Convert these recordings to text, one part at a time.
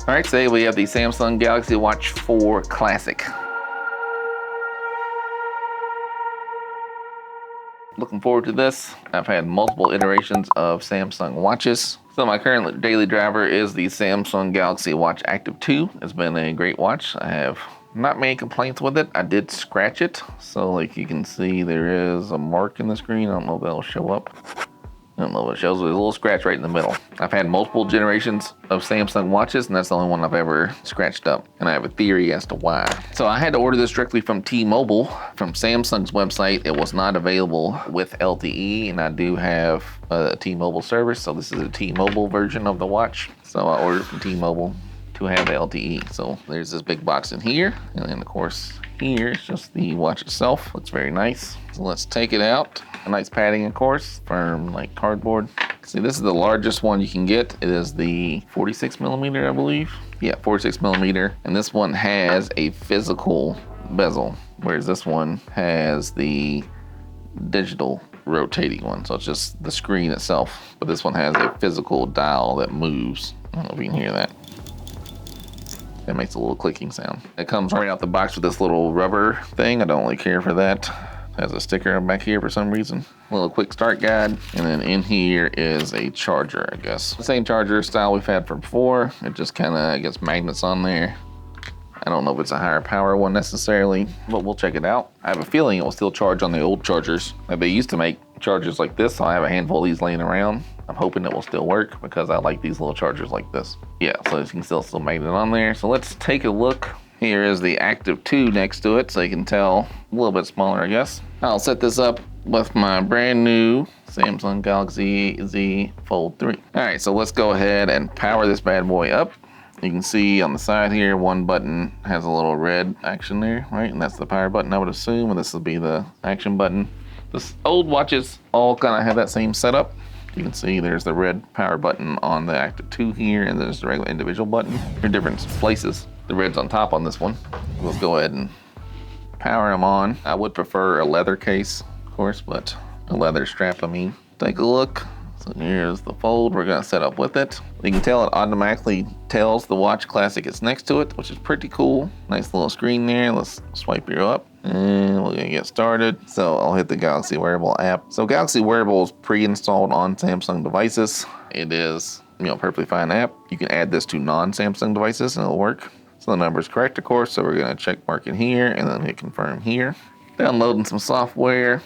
All right, today we have the Samsung Galaxy Watch 4 Classic. Looking forward to this. I've had multiple iterations of Samsung watches. So my current daily driver is the Samsung Galaxy Watch Active2. It's been a great watch. I have not many complaints with it. I did scratch it. So like you can see there is a mark in the screen. I don't know if that'll show up. I don't know if it shows. There's a little scratch right in the middle. I've had multiple generations of Samsung watches, and that's the only one I've ever scratched up. And I have a theory as to why. So I had to order this directly from T-Mobile. From Samsung's website, it was not available with LTE, and I do have a T-Mobile service, so this is a T-Mobile version of the watch. So I ordered from T-Mobile to have LTE. So there's this big box in here, and then of course here is just the watch itself. Looks very nice. So let's take it out. A nice padding, of course, firm like cardboard. See, this is the largest one you can get. It is the 46 millimeter, I believe. Yeah, 46 millimeter. And this one has a physical bezel, whereas this one has the digital rotating one. So it's just the screen itself, but this one has a physical dial that moves. I don't know if you can hear that. It makes a little clicking sound. It comes right out the box with this little rubber thing. I don't really care for that. Has a sticker back here for some reason. A little quick start guide. And then in here is a charger, I guess. The same charger style we've had from before. It just kind of gets magnets on there. I don't know if it's a higher power one necessarily, but we'll check it out. I have a feeling it will still charge on the old chargers. They used to make chargers like this, so I have a handful of these laying around. I'm hoping it will still work because I like these little chargers like this. Yeah, so you can still magnet on there. So let's take a look. Here is the Active2 next to it, so you can tell a little bit smaller, I guess. I'll set this up with my brand new Samsung Galaxy Z Fold3. All right, so let's go ahead and power this bad boy up. You can see on the side here, one button has a little red action there, right? And that's the power button, I would assume, and this will be the action button. This old watches all kind of have that same setup. You can see there's the red power button on the Active2 here, and there's the regular individual button. They're different places. The red's on top on this one. We'll go ahead and power them on. I would prefer a leather case, of course, but a leather strap, I mean. Take a look. So here's the fold we're gonna set up with it. You can tell it automatically tells the Watch Classic it's next to it, which is pretty cool. Nice little screen there. Let's swipe her up. And we're gonna get started. So I'll hit the Galaxy Wearable app. So Galaxy Wearable is pre-installed on Samsung devices. It is, perfectly fine app. You can add this to non-Samsung devices and it'll work. So the number is correct, of course. So we're gonna check mark it here and then hit confirm here. Downloading some software.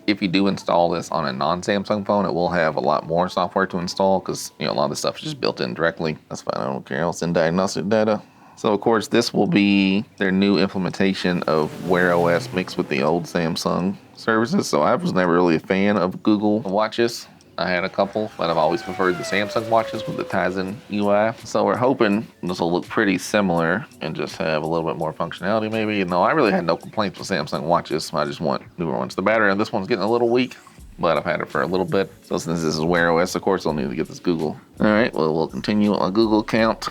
If you do install this on a non-Samsung phone, it will have a lot more software to install because a lot of this stuff is just built in directly. That's fine, I don't care. I'll send diagnostic data. So of course, this will be their new implementation of Wear OS mixed with the old Samsung services. So I was never really a fan of Google watches. I had a couple, but I've always preferred the Samsung watches with the Tizen UI. So we're hoping this will look pretty similar and just have a little bit more functionality maybe. No, I really had no complaints with Samsung watches. I just want newer ones. The battery on this one's getting a little weak, but I've had it for a little bit. So since this is Wear OS, of course, I'll need to get this Google. All right, well, we'll continue with my Google account.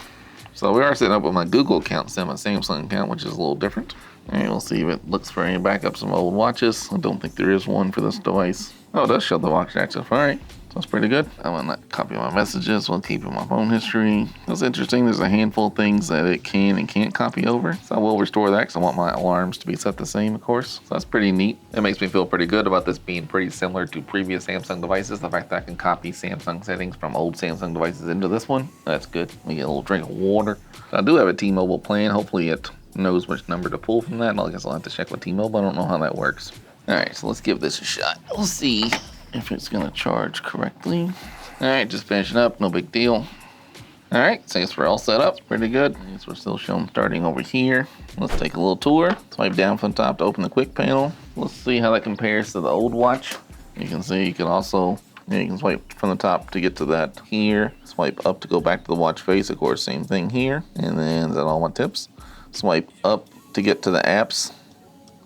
So we are setting up with my Google account instead of my Samsung account, which is a little different. All right, we'll see if it looks for any backups of old watches. I don't think there is one for this device. Oh, it does show the watch active. All right, so that's pretty good. I'm gonna not copy my messages while keeping my phone history. That's interesting. There's a handful of things that it can and can't copy over. So I will restore that because I want my alarms to be set the same, of course. So that's pretty neat. It makes me feel pretty good about this being pretty similar to previous Samsung devices. The fact that I can copy Samsung settings from old Samsung devices into this one, that's good. We get a little drink of water. So I do have a T-Mobile plan. Hopefully it knows which number to pull from that. I guess I'll have to check with T-Mobile. I don't know how that works. All right, so let's give this a shot. We'll see if it's gonna charge correctly. All right, just finishing up, no big deal. All right, so I guess we're all set up, pretty good. I guess we're still showing starting over here. Let's take a little tour. Swipe down from the top to open the quick panel. Let's see how that compares to the old watch. You can see you can also, you can swipe from the top to get to that here. Swipe up to go back to the watch face, of course, same thing here. And then, is that all my tips? Swipe up to get to the apps.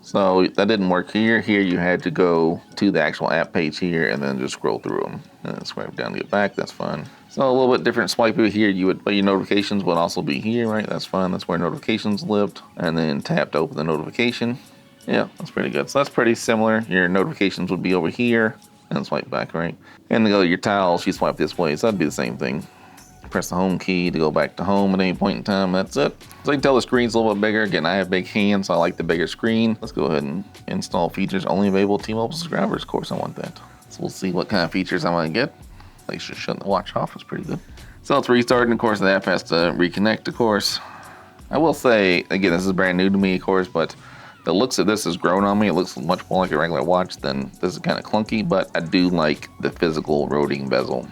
So that didn't work here. Here you had to go to the actual app page here and then just scroll through them. And then swipe down to get back, that's fun. So a little bit different swipe over here. But your notifications would also be here, right? That's fun, that's where notifications lived. And then tap to open the notification. Yeah, that's pretty good. So that's pretty similar. Your notifications would be over here and swipe back, right? And to go to your tiles, you swipe this way, so that'd be the same thing. press the home key to go back to home at any point in time. That's it. So you can tell the screen's a little bit bigger. Again, I have big hands, so I like the bigger screen. Let's go ahead and install features only available to T-Mobile subscribers. Of course, I want that. So we'll see what kind of features I'm gonna get. At least just shutting the watch off is pretty good. So it's restarting. Of course, the app has to reconnect, of course. I will say, again, this is brand new to me, of course, but the looks of this has grown on me. It looks much more like a regular watch than this is kind of clunky, but I do like the physical rotating bezel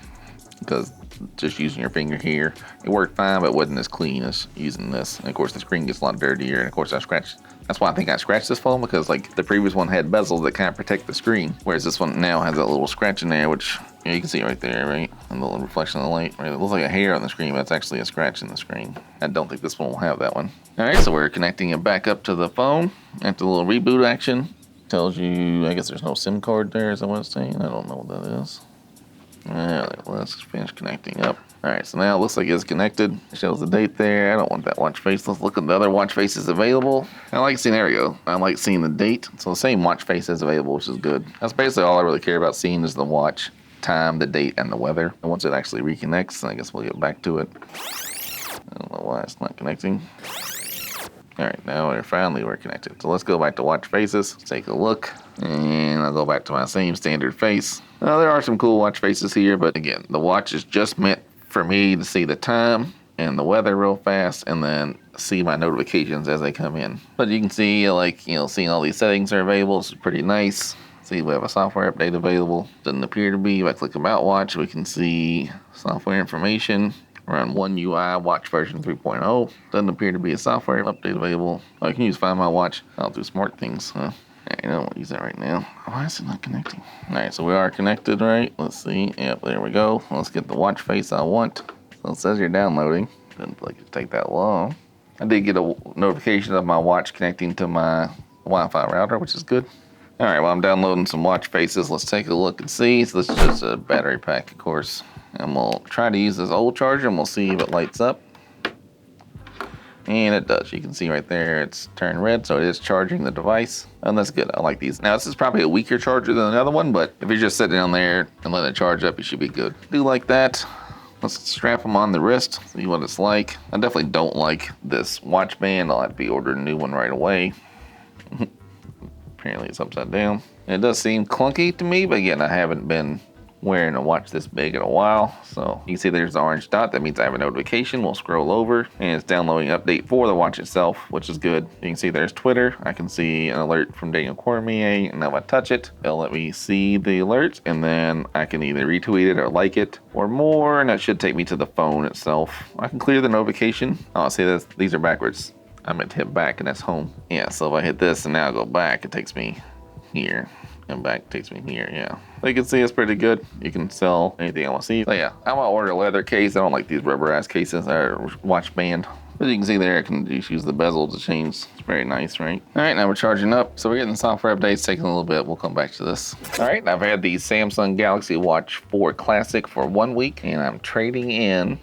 because just using your finger here, it worked fine, but it wasn't as clean as using this. And of course, the screen gets a lot dirtier, and of course, I scratched. That's why I think I scratched this phone, because like the previous one had bezels that kind of protect the screen, whereas this one now has that little scratch in there, which you can see right there, right? A little reflection of the light. Right? It looks like a hair on the screen, but it's actually a scratch in the screen. I don't think this one will have that one. All right, so we're connecting it back up to the phone. After the little reboot action, tells you, I guess there's no SIM card there, is that what it's saying? I don't know what that is. All right, let's finish connecting up. All right, so now it looks like it's connected. It shows the date there. I don't want that watch face. Let's look at the other watch faces available. I like seeing, there we go. I like seeing the date. So the same watch face is available, which is good. That's basically all I really care about seeing is the watch, time, the date, and the weather. And once it actually reconnects, I guess we'll get back to it. I don't know why it's not connecting. All right, now we're connected. So let's go back to watch faces. Let's take a look, and I'll go back to my same standard face. Now, there are some cool watch faces here, but again, the watch is just meant for me to see the time and the weather real fast, and then see my notifications as they come in. But you can see, like, you know, seeing all these settings are available. It's pretty nice. See, we have a software update available. Doesn't appear to be. If I click About Watch, we can see software information. We're on One UI Watch version 3.0. Doesn't appear to be a software update available. Oh, you can use Find My Watch. I'll do smart things, huh? I don't want to use that right now. Why is it not connecting? All right, so we are connected, right? Let's see. Yep, there we go. Let's get the watch face I want. So it says you're downloading. Doesn't like it take that long. I did get a notification of my watch connecting to my Wi-Fi router, which is good. All right, well, I'm downloading some watch faces. Let's take a look and see. So this is just a battery pack, of course. And we'll try to use this old charger, and we'll see if it lights up. And it does. You can see right there it's turned red, so it is charging the device. And that's good. I like these. Now, this is probably a weaker charger than another one, but if you're just sitting down there and letting it charge up, you should be good. I do like that. Let's strap them on the wrist, see what it's like. I definitely don't like this watch band. I'll have to be ordering a new one right away. Apparently it's upside down. It does seem clunky to me, but again, I haven't been wearing a watch this big in a while. So you can see there's the orange dot. That means I have a notification. We'll scroll over, and it's downloading an update for the watch itself, which is good. You can see there's Twitter. I can see an alert from Daniel Cormier, and if I touch it, it'll let me see the alert, and then I can either retweet it or like it or more, and that should take me to the phone itself. I can clear the notification. Oh, see, these are backwards. I meant to hit back, and that's home. Yeah, so if I hit this and now I go back, it takes me here. And back takes me here, yeah. So you can see it's pretty good. You can sell anything I want to see. So yeah, I'm gonna order a leather case. I don't like these rubber ass cases or watch band. But you can see there, I can just use the bezel to change. It's very nice, right? All right, now we're charging up. So we're getting software updates, taking a little bit. We'll come back to this. All right, I've had the Samsung Galaxy Watch4 Classic for 1 week, and I'm trading in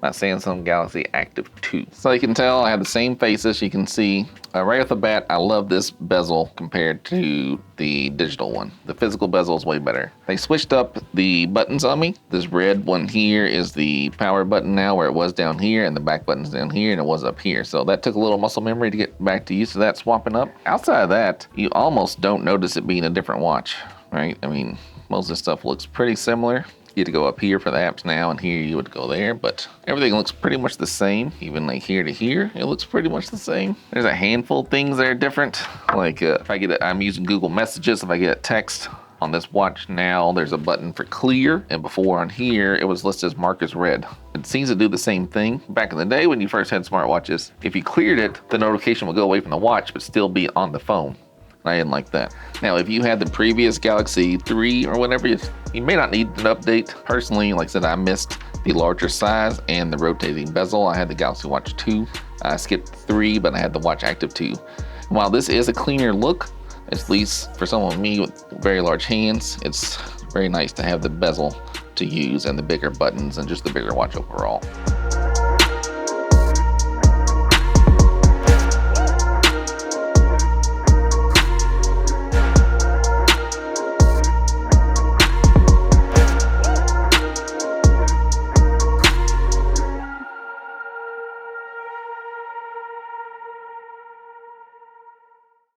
my Samsung Galaxy Active2. So you can tell I have the same faces. You can see right off the bat, I love this bezel compared to the digital one. The physical bezel is way better. They switched up the buttons on me. This red one here is the power button now, where it was down here, and the back button's down here, and it was up here. So that took a little muscle memory to get back to used to that swapping up. Outside of that, you almost don't notice it being a different watch, right? I mean, most of this stuff looks pretty similar. You had to go up here for the apps now, and here you would go there, but everything looks pretty much the same. Even like here to here, it looks pretty much the same. There's a handful of things that are different. Like if I get I'm using Google Messages. If I get a text on this watch now, there's a button for clear, and before on here, it was listed as marked as red. It seems to do the same thing. Back in the day when you first had smartwatches, if you cleared it, the notification would go away from the watch, but still be on the phone. I didn't like that. Now, if you had the previous Galaxy 3 or whatever, you may not need an update. Personally, like I said, I missed the larger size and the rotating bezel. I had the Galaxy Watch 2. I skipped 3, but I had the Watch Active 2. While this is a cleaner look, at least for someone like me with very large hands, it's very nice to have the bezel to use and the bigger buttons and just the bigger watch overall.